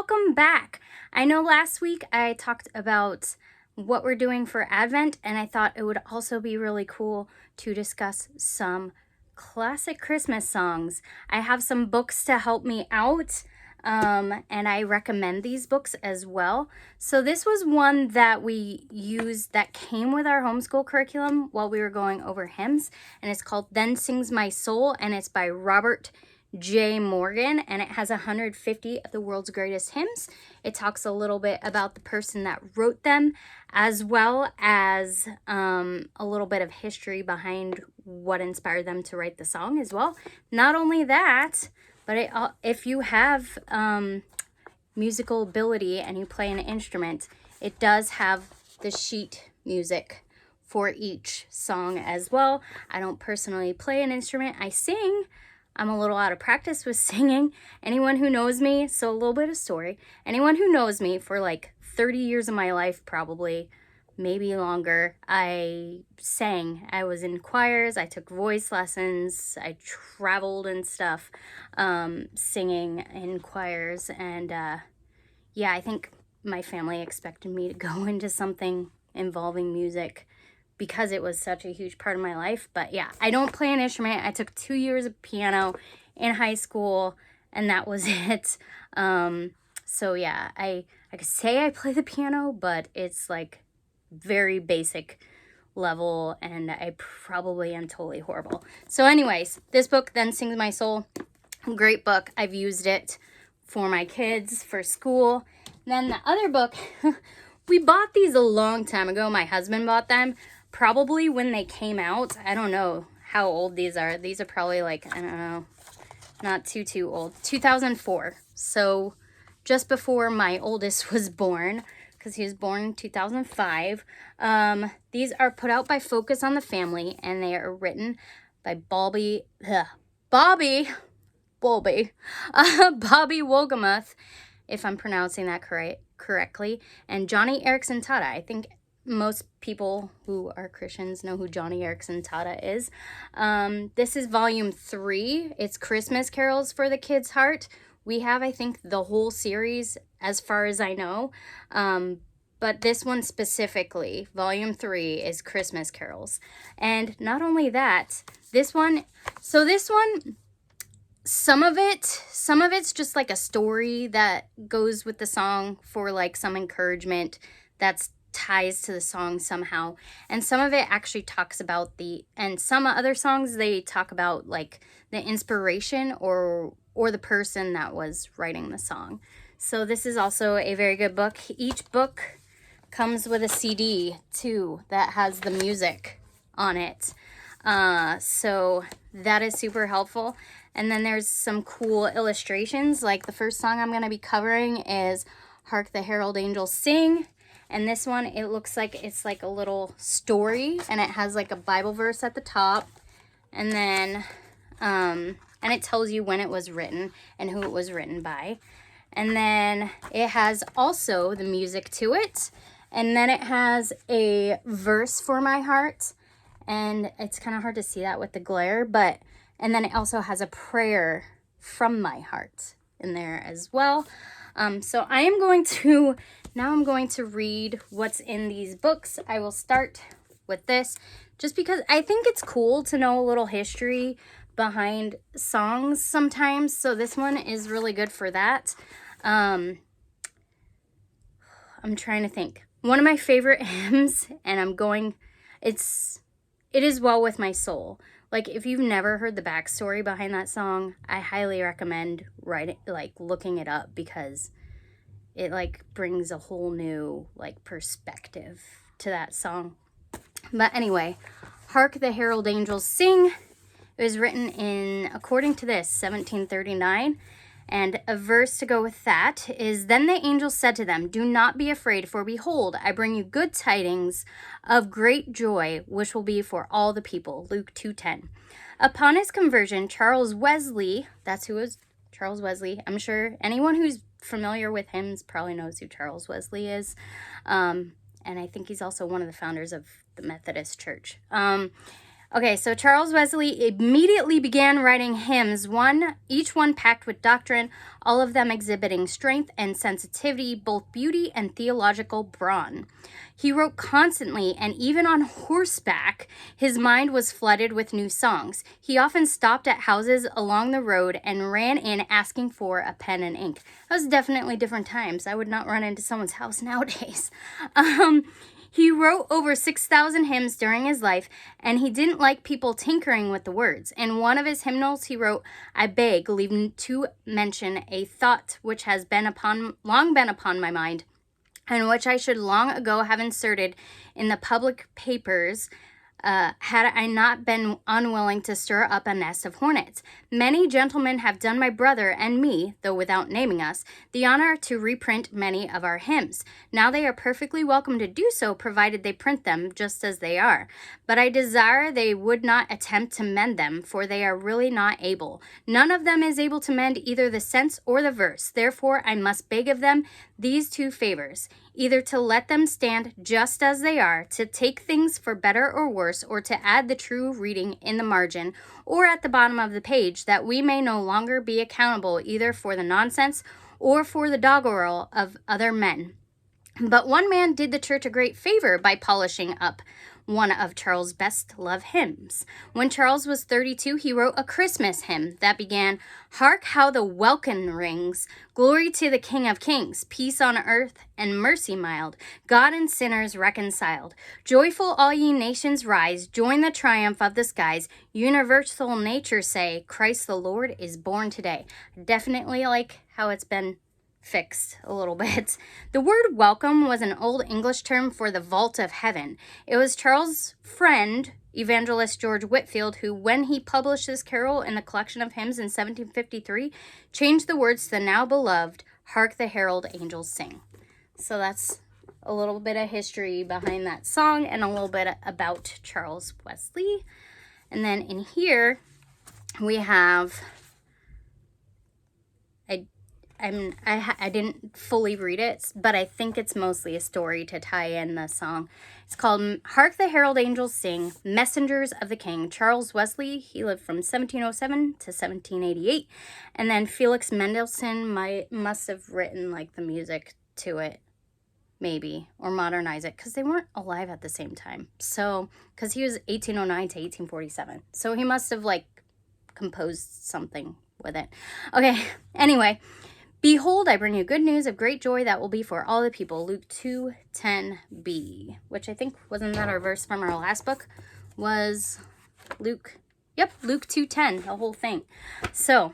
welcome back. I know last week I talked about what we're doing for Advent, and I thought it would also be really cool to discuss some classic Christmas songs. I have some books to help me out, and I recommend these books as well. So this was one that we used that came with our homeschool curriculum while we were going over hymns, and it's called Then Sings My Soul, and it's by Robert J. Morgan, and it has 150 of the world's greatest hymns. It talks a little bit about the person that wrote them, as well as a little bit of history behind what inspired them to write the song as well. Not only that, but if you have musical ability and you play an instrument, it does have the sheet music for each song as well. I don't personally play an instrument. I sing. I'm a little out of practice with singing. Anyone who knows me, so a little bit of story. Anyone who knows me for like 30 years of my life, probably, maybe longer, I sang. I was in choirs, I took voice lessons, I traveled and stuff, singing in choirs. And yeah, I think my family expected me to go into something involving music because it was such a huge part of my life. But yeah, I don't play an instrument. I took 2 years of piano in high school, and that was it. So yeah, I could say I play the piano, but it's like very basic level, and I probably am totally horrible. So anyways, this book, Then Sings My Soul, great book. I've used it for my kids, for school. And then the other book, we bought these a long time ago. My husband bought them. Probably when they came out. I don't know how old these are. These are probably like, I don't know, not too old. 2004. So just before my oldest was born, because he was born in 2005. These are put out by Focus on the Family, and they are written by Bobby Wolgamuth, if I'm pronouncing that correctly, and Johnny Erickson Tata. I think most people who are Christians know who Johnny Erickson Tata is. This is volume 3. It's Christmas Carols for the Kids' Heart. We have, I think, the whole series as far as I know. But this one specifically, volume 3, is Christmas Carols. And not only that, some of it's just like a story that goes with the song for like some encouragement that's ties to the song somehow, and some of it actually talks about and some other songs they talk about like the inspiration or the person that was writing the song. So this is also a very good book. Each book comes with a CD too that has the music on it, so that is super helpful. And then there's some cool illustrations. Like the first song I'm going to be covering is Hark, the Herald Angels Sing. And this one, it looks like it's like a little story, and it has like a Bible verse at the top. And then, and it tells you when it was written and who it was written by. And then it has also the music to it. And then it has a verse for my heart. And it's kind of hard to see that with the glare, and then it also has a prayer from my heart in there as well. So I'm going to read what's in these books. I will start with this just because I think it's cool to know a little history behind songs sometimes. So this one is really good for that. I'm trying to think. One of my favorite hymns, and it is Well With My Soul. Like, if you've never heard the backstory behind that song, I highly recommend looking it up, because it like brings a whole new like perspective to that song. But anyway, Hark, the Herald Angels Sing. It was written in, according to this, 1739. And a verse to go with that is, Then the angel said to them, Do not be afraid, for behold, I bring you good tidings of great joy, which will be for all the people. Luke 2:10. Upon his conversion, Charles Wesley, that's who was Charles Wesley. I'm sure anyone who's familiar with hymns probably knows who Charles Wesley is. And I think he's also one of the founders of the Methodist Church. Okay, so Charles Wesley immediately began writing hymns, each one packed with doctrine, all of them exhibiting strength and sensitivity, both beauty and theological brawn. He wrote constantly, and even on horseback, his mind was flooded with new songs. He often stopped at houses along the road and ran in asking for a pen and ink. That was definitely different times. I would not run into someone's house nowadays. He wrote over 6,000 hymns during his life, and he didn't like people tinkering with the words. In one of his hymnals, he wrote, "I beg leave to mention a thought which has long been upon my mind, and which I should long ago have inserted in the public papers, had I not been unwilling to stir up a nest of hornets. Many gentlemen have done my brother and me, though without naming us, the honor to reprint many of our hymns. Now they are perfectly welcome to do so, provided they print them just as they are. But I desire they would not attempt to mend them, for they are really not able. None of them is able to mend either the sense or the verse. Therefore I must beg of them these two favors, either to let them stand just as they are, to take things for better or worse, or to add the true reading in the margin or at the bottom of the page, that we may no longer be accountable either for the nonsense or for the doggerel of other men." But one man did the church a great favor by polishing up one of Charles' best loved hymns. When Charles was 32, he wrote a Christmas hymn that began, "Hark how the welkin rings, glory to the King of Kings, peace on earth and mercy mild, God and sinners reconciled. Joyful all ye nations rise, join the triumph of the skies, universal nature say, Christ the Lord is born today." Definitely like how it's been fixed a little bit. The word welcome was an old English term for the vault of heaven. It was Charles' friend, evangelist George Whitefield, who, when he published this carol in the collection of hymns in 1753, changed the words to the now beloved, "Hark the Herald Angels Sing." So that's a little bit of history behind that song and a little bit about Charles Wesley. And then in here we have, I didn't fully read it, but I think it's mostly a story to tie in the song. It's called "Hark the Herald Angels Sing, Messengers of the King." Charles Wesley, he lived from 1707 to 1788. And then Felix Mendelssohn must have written like the music to it, maybe, or modernize it, because they weren't alive at the same time. So, because he was 1809 to 1847. So he must have like composed something with it. Okay, anyway. "Behold, I bring you good news of great joy that will be for all the people." Luke 2:10b, which I think, wasn't that our verse from our last book? Was Luke 2:10, the whole thing. So,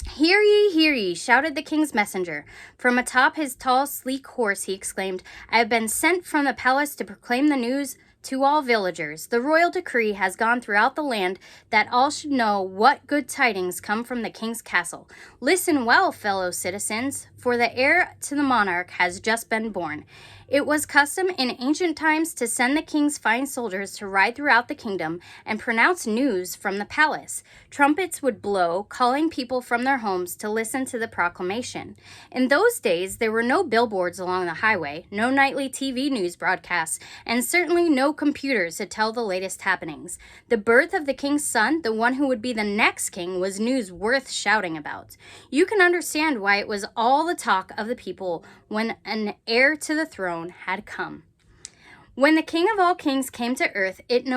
"Hear ye, shouted the king's messenger. From atop his tall, sleek horse he exclaimed, I have been sent from the palace to proclaim the news to all villagers. The royal decree has gone throughout the land that all should know what good tidings come from the king's castle. Listen well, fellow citizens, for the heir to the monarch has just been born. It was custom in ancient times to send the king's fine soldiers to ride throughout the kingdom and pronounce news from the palace. Trumpets would blow, calling people from their homes to listen to the proclamation. In those days, there were no billboards along the highway, no nightly TV news broadcasts, and certainly no computers to tell the latest happenings. The birth of the king's son, the one who would be the next king, was news worth shouting about. You can understand why it was all the talk of the people when an heir to the throne had come. When the King of all kings came to earth, it's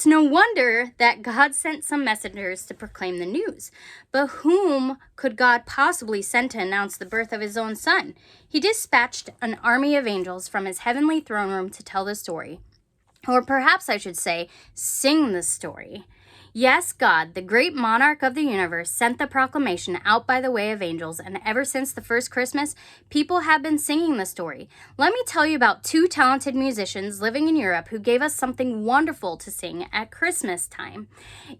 no wonder that God sent some messengers to proclaim the news. But whom could God possibly send to announce the birth of his own son? He dispatched an army of angels from his heavenly throne room to tell the story. Or perhaps I should say, sing the story. Yes, God, the great monarch of the universe, sent the proclamation out by the way of angels, and ever since the first Christmas, people have been singing the story. Let me tell you about two talented musicians living in Europe who gave us something wonderful to sing at Christmas time.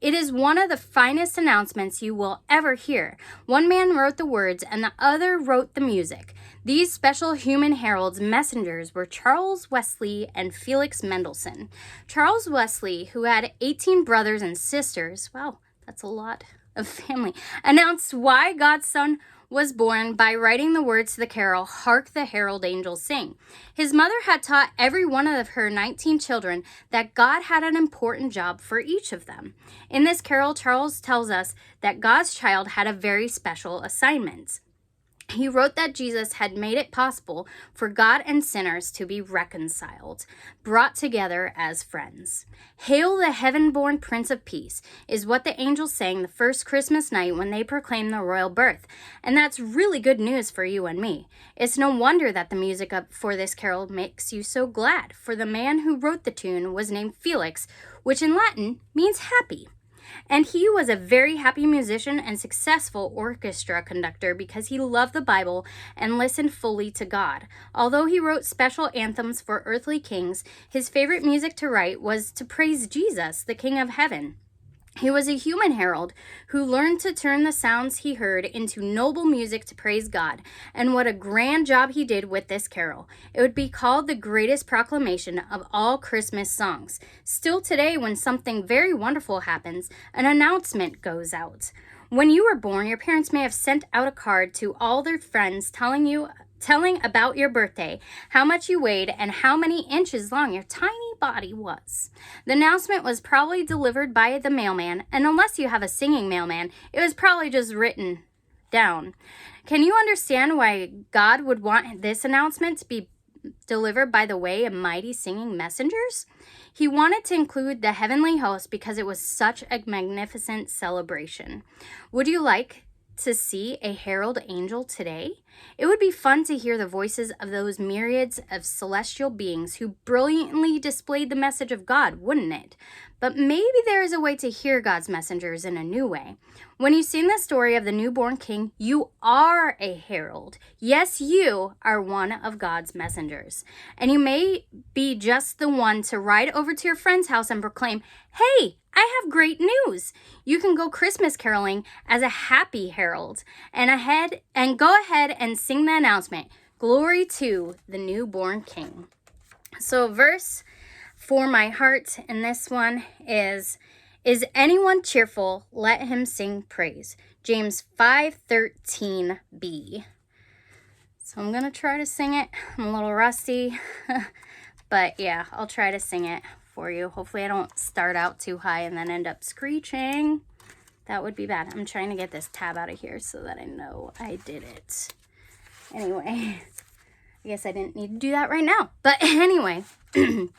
It is one of the finest announcements you will ever hear. One man wrote the words, and the other wrote the music. These special human heralds, messengers, were Charles Wesley and Felix Mendelssohn. Charles Wesley, who had 18 brothers and sisters, wow, that's a lot of family, announced why God's son was born by writing the words to the carol, Hark, the Herald Angels Sing. His mother had taught every one of her 19 children that God had an important job for each of them. In this carol, Charles tells us that God's child had a very special assignment. He wrote that Jesus had made it possible for God and sinners to be reconciled, brought together as friends. Hail the heaven-born Prince of Peace is what the angels sang the first Christmas night when they proclaimed the royal birth. And that's really good news for you and me. It's no wonder that the music for this carol makes you so glad, for the man who wrote the tune was named Felix, which in Latin means happy. And he was a very happy musician and successful orchestra conductor because he loved the Bible and listened fully to God. Although he wrote special anthems for earthly kings, his favorite music to write was to praise Jesus, the King of Heaven. He was a human herald who learned to turn the sounds he heard into noble music to praise God. And what a grand job he did with this carol. It would be called the greatest proclamation of all Christmas songs. Still today, when something very wonderful happens, an announcement goes out. When you were born, your parents may have sent out a card to all their friends telling about your birthday, how much you weighed, and how many inches long your tiny body was. The announcement was probably delivered by the mailman, and unless you have a singing mailman, it was probably just written down. Can you understand why God would want this announcement to be delivered by the way of mighty singing messengers? He wanted to include the heavenly host because it was such a magnificent celebration. Would you like to see a herald angel today? It would be fun to hear the voices of those myriads of celestial beings who brilliantly displayed the message of God, wouldn't it? But maybe there is a way to hear God's messengers in a new way. When you sing the story of the newborn king, you are a herald. Yes, you are one of God's messengers. And you may be just the one to ride over to your friend's house and proclaim, "Hey, I have great news." You can go Christmas caroling as a happy herald and go ahead and sing the announcement, "Glory to the newborn king." So verse for my heart in this one is anyone cheerful? Let him sing praise. James 5:13b. So I'm going to try to sing it. I'm a little rusty, but yeah, I'll try to sing it for you. Hopefully I don't start out too high and then end up screeching. That would be bad. I'm trying to get this tab out of here so that I know I did it. Anyway, I guess I didn't need to do that right now. But anyway, I'm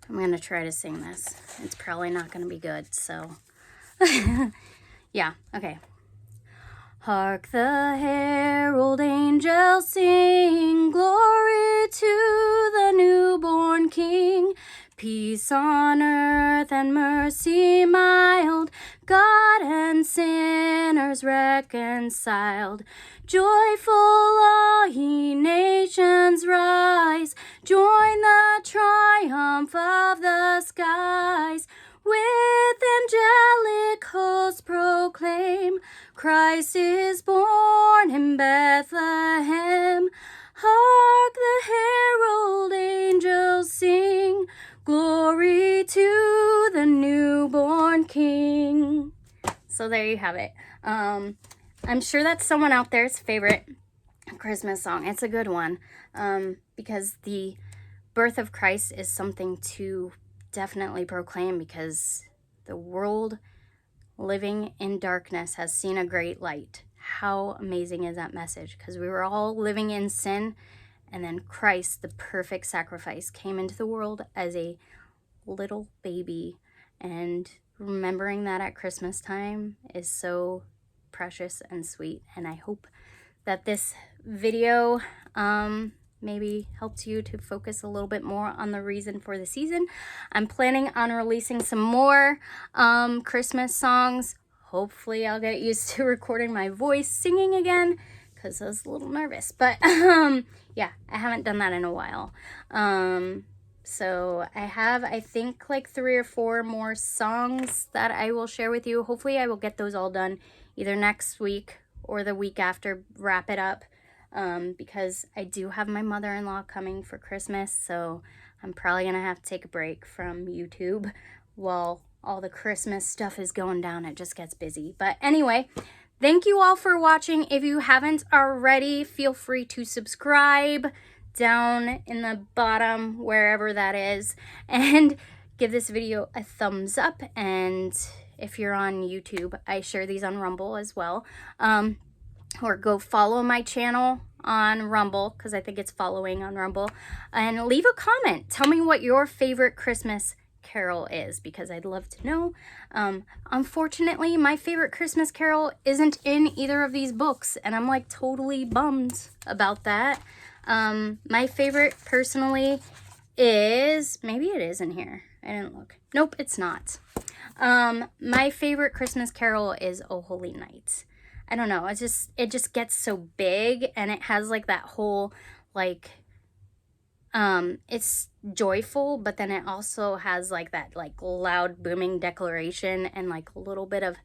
going to try to sing this. It's probably not going to be good, so yeah, okay. Hark the herald angels sing, glory to the newborn King. Peace on earth and mercy mild, God and sinners reconciled. Joyful all ye nations rise, join the triumph of the skies. With angelic hosts proclaim, Christ is born in Bethlehem. Hark the herald angels sing, glory to the newborn King. So there you have it. I'm sure that's someone out there's favorite Christmas song. It's a good one because the birth of Christ is something to definitely proclaim, because the world living in darkness has seen a great light. How amazing is that message? Because we were all living in sin, and then Christ, the perfect sacrifice, came into the world as a little baby. And remembering that at Christmas time is so precious and sweet. And I hope that this video maybe helped you to focus a little bit more on the reason for the season. I'm planning on releasing some more Christmas songs. Hopefully I'll get used to recording my voice singing again, because I was a little nervous. But yeah, I haven't done that in a while. So I have, I think, like 3 or 4 more songs that I will share with you. Hopefully I will get those all done either next week or the week after, wrap it up. Because I do have my mother-in-law coming for Christmas, so I'm probably gonna have to take a break from YouTube while all the Christmas stuff is going down. It just gets busy. But anyway, Thank you all for watching. If you haven't already, feel free to subscribe down in the bottom, wherever that is, and give this video a thumbs up. And if you're on YouTube, I share these on Rumble as well. Or go follow my channel on Rumble, because I think it's following on Rumble, and leave a comment. Tell me what your favorite Christmas carol is, because I'd love to know. Unfortunately, my favorite Christmas carol isn't in either of these books, and I'm like totally bummed about that. My favorite personally is, maybe it is in here. I didn't look. Nope, it's not. My favorite Christmas carol is O Holy Night. I don't know, it just gets so big, and it has like that whole like it's joyful, but then it also has like that like loud booming declaration and like a little bit of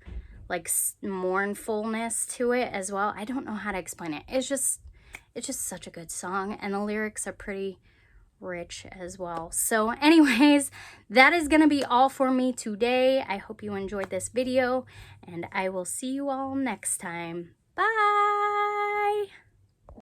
like mournfulness to it as well. I don't know how to explain it. It's just such a good song, and the lyrics are pretty rich as well. So anyways, that is gonna be all for me today. I hope you enjoyed this video, and I will see you all next time. Bye.